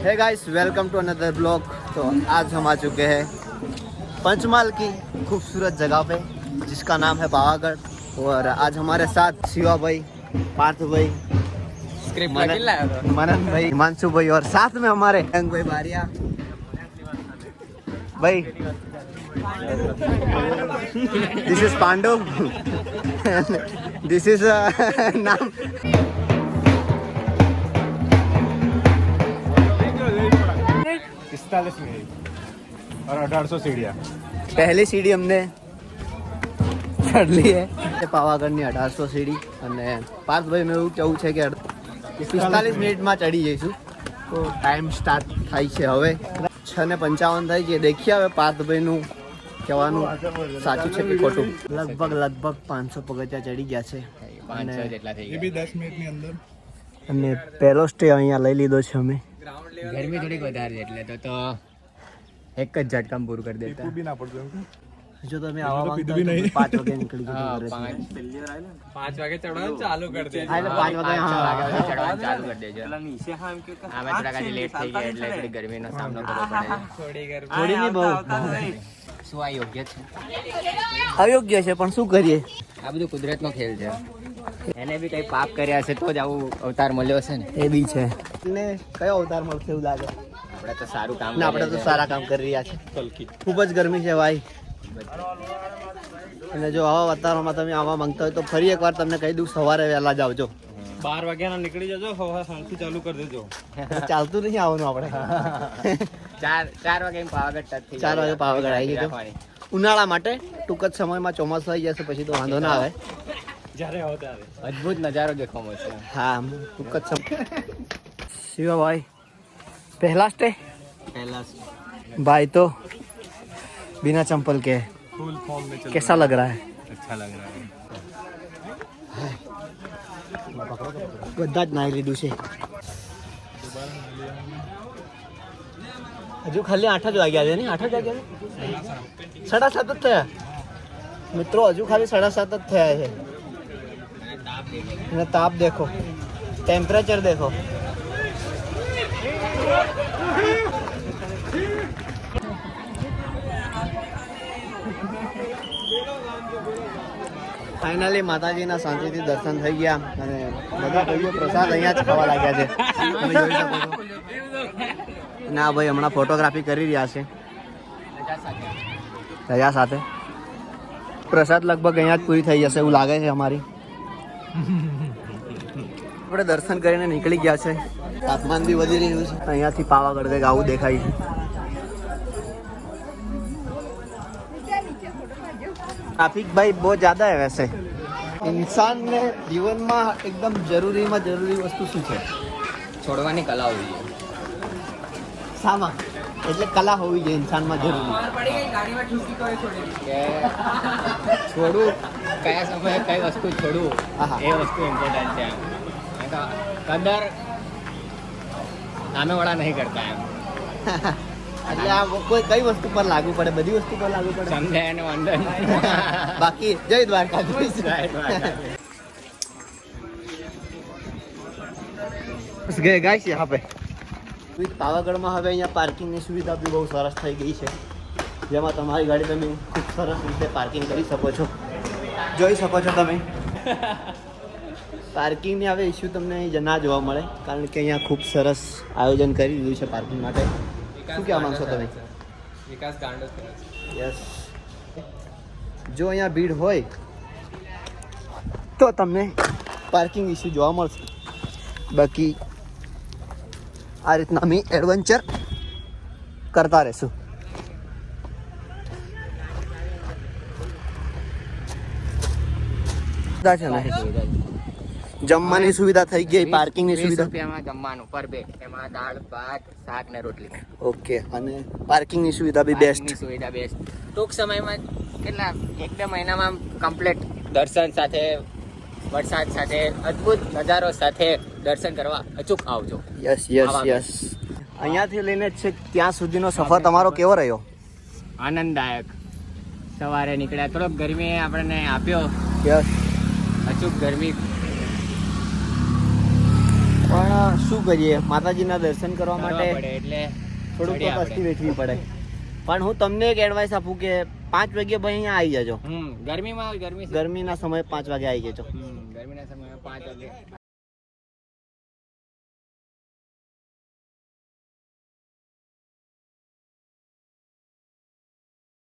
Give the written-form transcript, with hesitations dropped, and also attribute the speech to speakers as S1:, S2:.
S1: Hey guys welcome to another blog. तो आज हम आ चुके हैं पंचमहाल की खूबसूरत जगह पे जिसका नाम है पावागढ़। और आज हमारे साथ शिवा भाई, पार्थ भाई, मनन भाई, हिमांशु भाई और साथ में हमारे अंग भाई बारिया भाई। This is Pandu, this is नाम
S2: 45 मिनट और 1800 सीढ़ियाँ।
S1: પહેલી સીડી અમને ચડલી છે પાવાગઢની 1800 સીડી। અને પાર્થભાઈ મેં એવું કેવું છે કે 45 મિનિટમાં ચડી જઈશું। તો ટાઈમ સ્ટાર્ટ થાય છે હવે 6:55 થાય છે। દેખીએ હવે પાર્થભાઈનું કહેવાનું સાચું છે કે ખોટું। લગભગ 500 પગથિયા ચડી ગયા છે અને
S2: ये भी 10 मिनट ની અંદર।
S1: અને પહેલો સ્ટે અહીંયા લઈ લીધો છે અમે।
S3: ગરમી થોડીક વધારે છે એટલે તો એક જ ઝટકામાં પૂરું કરી દેતા।
S2: भी ना पड़ जाए
S1: જો તમે આવા માંગતા હોય તો 5 વાગે નીકળી જજો
S3: હા,
S1: ઘરેથી।
S4: 5 વાગે ચડવાનું ચાલુ કરી દે।
S1: હા, એટલે 5 વાગે હા
S3: ચડવાનું ચાલુ કરી દેજો। આમે થોડાક આજે લેટ થઈ ગયા એટલે થોડી ગરમીનો સામનો કરવો પડે।
S4: થોડી ગરમી
S1: થોડી નહીં બહુ
S3: શું આ યોગ્ય છે?
S1: અયોગ્ય છે પણ શું કરીએ।
S3: આ બધું કુદરતનો ખેલ છે। એને બી કઈ પાપ કર્યા છે તો જ આવું અવતાર મળ્યો છે ને।
S1: એ બી છે ને કયો અવતાર મળશે એવું લાગે।
S3: આપણે તો સારું કામ
S1: ને આપણે તો સારા કામ કરી રહ્યા છે। ખૂબ જ ગરમી છે ભાઈ। અને જો આવા વાતાવરણમાં તમે આવવા માંગતા હોય તો ફરી એકવાર તમને કહી દઉં સવારે વહેલા જ આવજો।
S4: 12 વાગ્યાના નીકળી જજો, હવા શાંતિ ચાલુ કરી દેજો।
S1: ચાલતું નહીં આવવાનું આપણે।
S3: 4 વાગે પાવાગઢ ટચ થઈ
S1: 4 વાગે પાવાગઢ આવી જજો। ઉનાળા માટે ટૂંક જ સમયમાં ચોમાસું આવી જશે પછી તો વાંધો ના આવે।
S4: જ્યારે આવો ત્યારે
S3: અદ્ભુત નજારો દેખવા મળશે।
S1: હા ટૂંક જ સમય। શિવા ભાઈ पहला स्टे भाई तो बिना चंपल के
S2: फुल फॉर्म में चल
S1: कैसा लग रहा है?
S2: अच्छा लग रहा है।
S1: બધા જ નાઈ લીધું છે। હજુ ખાલી 8 જ વાગ્યા છે ને? 8 જ વાગ્યા છે? 7:30 જ થયા મિત્રો। હજુ ખાલી 7:30 જ થયા છે અને તાપ દેખો, ટેમ્પરેચર દેખો। ફાઇનલી માતાજીના શાંતિથી દર્શન થઈ ગયા અને બધા ભાઈઓ પ્રસાદ અહીંયા જ ખાવા લાગ્યા છે। તમે જોઈ શકો છો। અને આ ભાઈ હમણાં ફોટોગ્રાફી કરી રહ્યા છે રજા સાથે। પ્રસાદ લગભગ અહીંયા જ પૂરી થઈ જશે એવું લાગે છે અમારી। આપણે દર્શન કરીને નીકળી ગયા છે। તાપમાન બી વધી રહ્યું છે। અહીંયાથી પાવાગઢ કંઈક આવું દેખાય છે। ट्रैफिक भाई बहुत ज़्यादा है वैसे। इंसान ने जीवन में एकदम जरूरी वस्तु શું છે?
S3: છોડવાની કલા હોવી જોઈએ।
S1: સામા એટલે કલા હોવી જોઈએ ઇન્સાનમાં જરૂરી।
S3: કે છોડવું કયા સમયે કઈ વસ્તુ છોડવું
S1: આહા।
S3: એ વસ્તુ ઇમ્પોર્ટન્ટ છે એમ। કદર સામેવાળા નહીં કરતા એમ।
S1: એટલે આ કોઈ કઈ વસ્તુ પર લાગુ પડે? બધી વસ્તુ પર લાગુ પડે।
S3: સમજાય અને વાંધો નહીં।
S1: બાકી જય દ્વારકાધીશ। ગए गाइस यहाँ पे પાવાગઢમાં હવે અહીંયા પાર્કિંગની સુવિધા બી બહુ સરસ થઈ ગઈ છે જેમાં તમારી ગાડી તમે ખૂબ સરસ રીતે પાર્કિંગ કરી શકો છો। જોઈ શકો છો તમે પાર્કિંગની હવે ઇસ્યુ તમને અહીં ના જોવા મળે કારણ કે અહીંયા ખૂબ સરસ આયોજન કરી દીધું છે પાર્કિંગ માટે। શું કહેવા માંગશો તમે?
S4: વિકાસ ગાંડો છે।
S1: યસ, જો અહીંયા ભીડ હોય તો તમને પાર્કિંગ ઇસ્યુ જોવા મળશે। બાકી આ રીતના અમે એડવેન્ચર કરતા રહેશું। છે ને જમવાની સુવિધા થઈ ગઈ, પાર્કિંગની
S3: 20
S1: સુવિધા।
S3: રૂપિયામાં જમવાનું પર બે, એમાં દાળ ભાત શાક ને રોટલી।
S1: ઓકે, અને પાર્કિંગની સુવિધા બી બેસ્ટ।
S3: પાર્કિંગની સુવિધા બેસ્ટ। ટૂંક સમયમાં કેટલા 1-2 મહિનામાં કમ્પ્લીટ દર્શન સાથે વરસાદ સાથે અદ્ભુત નજારો સાથે દર્શન કરવા અચૂક આવજો।
S1: Yes yes yes. અહીંયાથી લઈને છે ત્યાં સુધીનો સફર તમારો કેવો રહ્યો?
S3: આનંદદાયક। સવારે નીકળ્યા, થોડોક ગરમી આપણને આપ્યો,
S1: યસ,
S3: અચૂક ગરમી
S1: પણ શું કરીએ, માતાજીના દર્શન કરવા
S3: કરવા
S1: માટે
S3: પડે એટલે
S1: થોડુંક
S3: ચડીએ
S1: તો
S3: આપણે.
S1: કષ્ટી વેઠવી પડે. પણ હું તમને એક એડવાઇસ આપું કે 5 વાગ્યે ભાઈ અહીંયા આવી જજો.
S3: ગરમીમાં ગરમી છે.
S1: ગરમીના સમયે 5 વાગે આવી જજો.
S3: ગરમીના સમયમાં 5 વાગે